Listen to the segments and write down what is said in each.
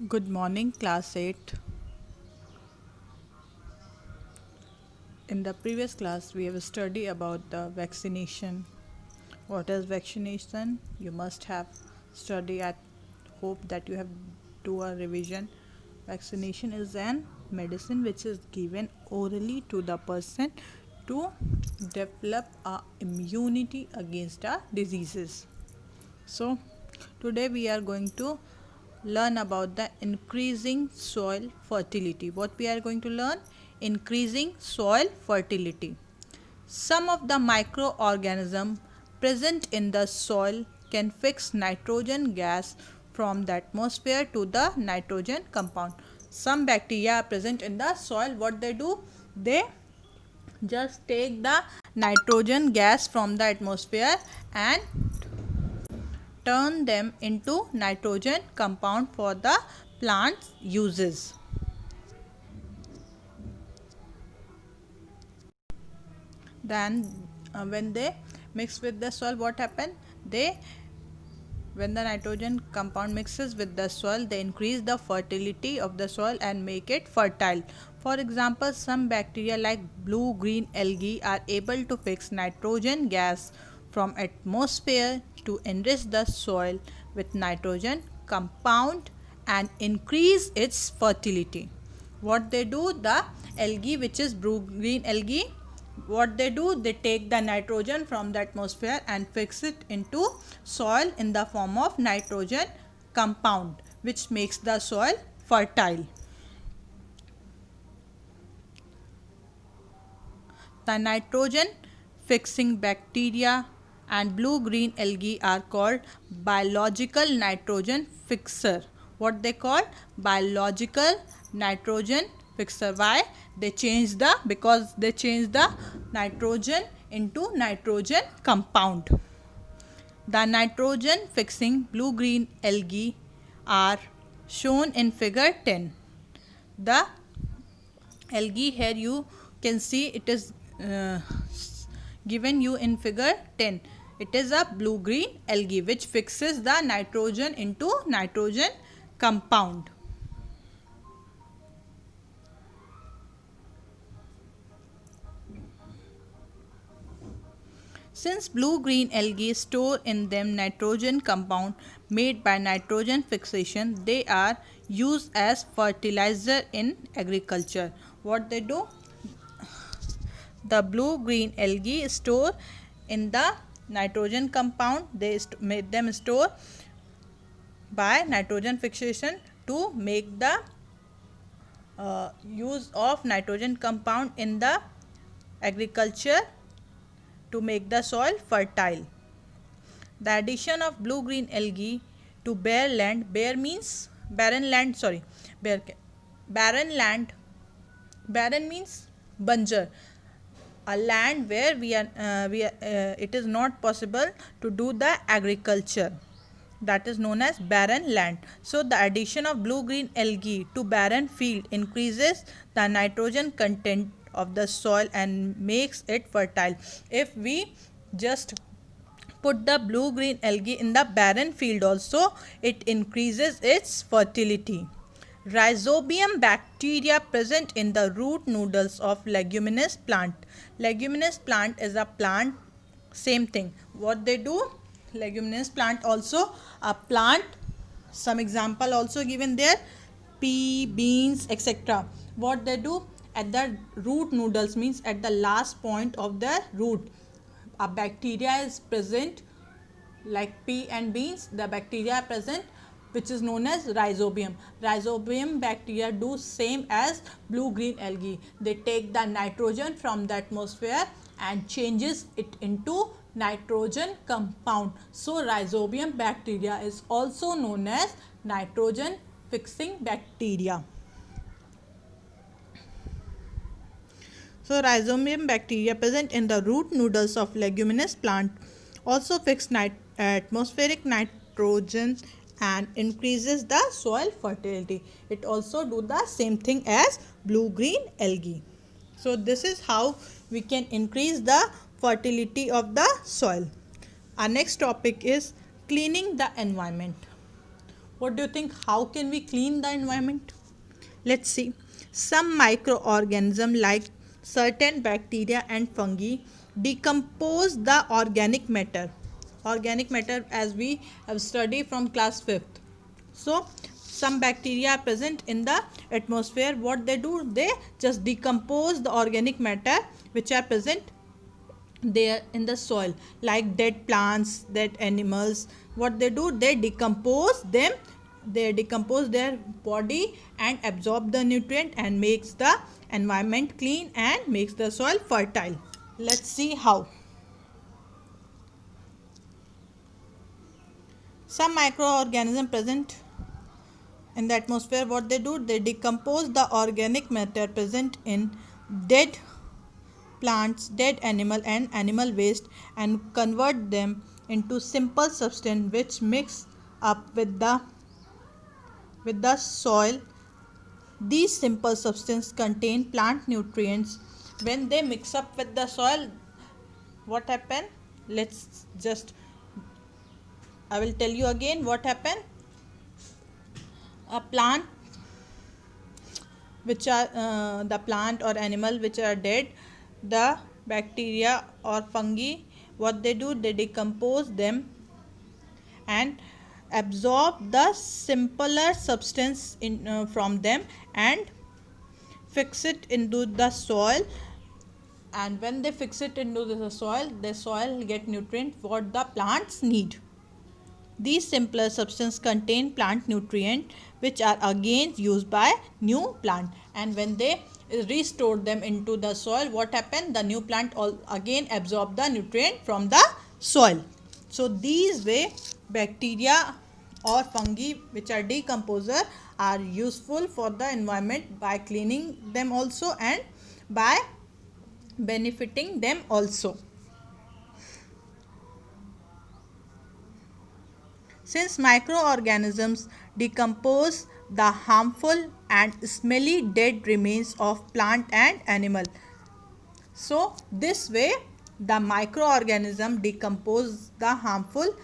Good morning, class 8. In the previous class, we have studied about the vaccination. What is vaccination? You must have studied. I hope that you have do a revision. Vaccination is an medicine which is given orally to the person to develop a immunity against the diseases. So, today we are going to learn about the increasing soil fertility. What we are going to learn? Increasing soil fertility. Some of the microorganisms present in the soil can fix nitrogen gas from the atmosphere to the nitrogen compound. Some bacteria are present in the soil. What they do? They just take the nitrogen gas from the atmosphere and turn them into nitrogen compound for the plant's uses. Then when they mix with the soil, what happen? They When the nitrogen compound mixes with the soil, they increase the fertility of the soil and make it fertile. For example, some bacteria like blue-green algae are able to fix nitrogen gas from atmosphere to enrich the soil with nitrogen compound and increase its fertility. What they do, the algae, which is blue-green algae, what they do, they take the nitrogen from the atmosphere and fix it into soil in the form of nitrogen compound, which makes the soil fertile. The nitrogen fixing bacteria and blue green algae are called biological nitrogen fixer. What they call? Biological nitrogen fixer. Why? Because they change the nitrogen into nitrogen compound. The nitrogen fixing blue green algae are shown in figure 10. The algae here you can see it is given you in figure 10. It is a blue green algae which fixes the nitrogen into nitrogen compound. Since blue-green algae store in them nitrogen compound made by nitrogen fixation, they are used as fertilizer in agriculture. What they do? The blue-green algae store in the nitrogen compound. They made them store by nitrogen fixation to make the use of nitrogen compound in the agriculture to make the soil fertile. The addition of blue-green algae to bare land, bare means barren land, barren land, barren means banjar, a land where it is not possible to do the agriculture, that is known as barren land. So the addition of blue-green algae to barren field increases the nitrogen content of the soil and makes it fertile. If we just put the blue-green algae in the barren field also, it increases its fertility. Rhizobium bacteria present in the root noodles of leguminous plant. Leguminous plant is a plant, same thing. What they do? Leguminous plant also a plant. Some example also given there: pea, beans, etc. What they do? At the root noodles means at the last point of the root, a bacteria is present, like pea and beans. The bacteria are present which is known as rhizobium. Rhizobium bacteria do same as blue green algae. They take the nitrogen from the atmosphere and changes it into nitrogen compound. So rhizobium bacteria is also known as nitrogen fixing bacteria. So rhizobium bacteria present in the root noodles of leguminous plant also fix atmospheric nitrogen and increases the soil fertility. It also do the same thing as blue-green algae. So this is how we can increase the fertility of the soil. Our next topic is cleaning the environment. What do you think? How can we clean the environment? Let's see. Some microorganisms like certain bacteria and fungi decompose the organic matter. Organic matter, as we have studied from class 5th. So some bacteria are present in the atmosphere. What they do, they just decompose the organic matter which are present there in the soil, like dead plants, dead animals. What they do, they decompose them, they decompose their body and absorb the nutrient and makes the environment clean and makes the soil fertile. Let's see how. Some microorganisms present in the atmosphere, what they do, they decompose the organic matter present in dead plants, dead animal and animal waste and convert them into simple substance which mix up with the soil. These simple substances contain plant nutrients. When they mix up with the soil, what happen? Let's just, I will tell you again what happen. A plant which are the plant or animal which are dead, the bacteria or fungi, what they do, they decompose them and absorb the simpler substance from them and fix it into the soil. And when they fix it into the soil get nutrient what the plants need. These simpler substances contain plant nutrient which are again used by new plant, and when they restore them into the soil, what happen, the new plant again absorb the nutrient from the soil. So these way bacteria or fungi which are decomposer are useful for the environment by cleaning them also and by benefiting them also. Since microorganisms decompose the harmful and smelly dead remains of plant and animal, so this way the microorganism decompose the harmful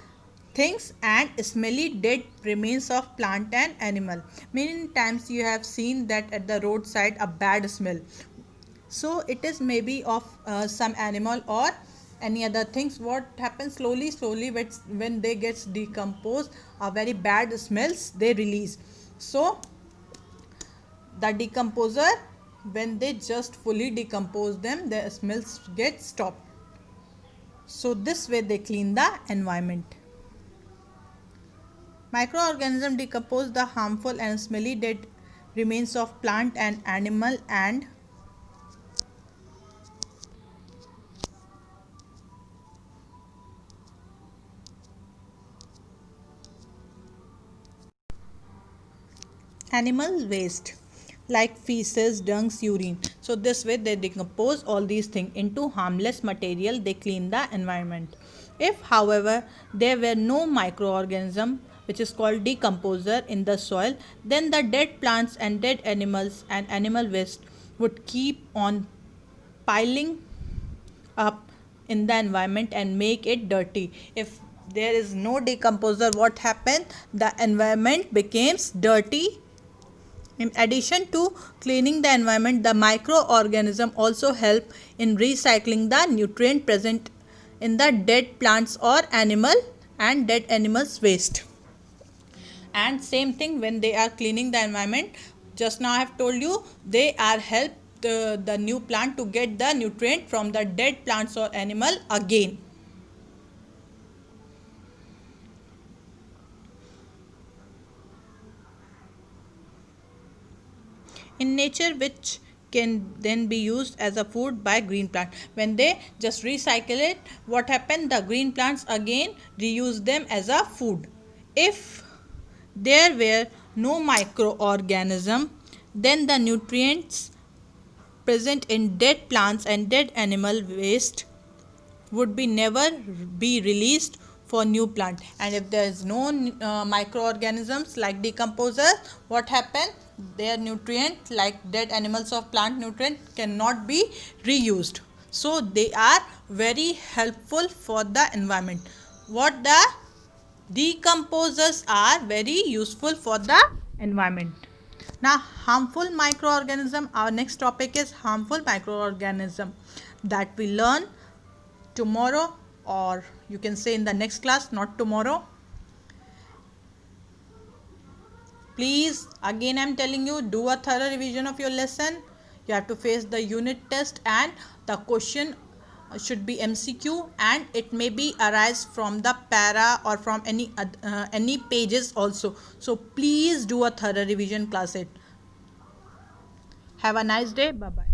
things and smelly dead remains of plant and animal. Many times you have seen that at the roadside a bad smell, so it is maybe of some animal or any other things. What happens, slowly when they gets decomposed, a very bad smells they release. So the decomposer, when they just fully decompose them, the smells get stopped. So this way they clean the environment. Microorganisms decompose the harmful and smelly dead remains of plant and animal and animal waste like feces, dungs, urine. So this way they decompose all these things into harmless material, they clean the environment. If however there were no microorganism which is called decomposer in the soil, then the dead plants and dead animals and animal waste would keep on piling up in the environment and make it dirty. If there is no decomposer, what happens, the environment becomes dirty. In addition to cleaning the environment, the microorganism also help in recycling the nutrient present in the dead plants or animal and dead animals waste. And same thing when they are cleaning the environment, just now I have told you, they are help the new plant to get the nutrient from the dead plants or animal again. In nature, which can then be used as a food by green plant. When they just recycle it, what happen, the green plants again reuse them as a food. If there were no microorganism, then the nutrients present in dead plants and dead animal waste would be never be released for new plant. And if there is no microorganisms like decomposer, what happen, their nutrient like dead animals of plant nutrient cannot be reused. So they are very helpful for the environment. What the Decomposers are very useful for the environment. Now, harmful microorganism. Our next topic is harmful microorganism that we learn tomorrow, or you can say in the next class, not tomorrow. Please, again I'm telling you, do a thorough revision of your lesson. You have to face the unit test, and the question should be MCQ, and it may be arise from the para or from any pages also. So please do a thorough revision, class 8. Have a nice day. Bye bye.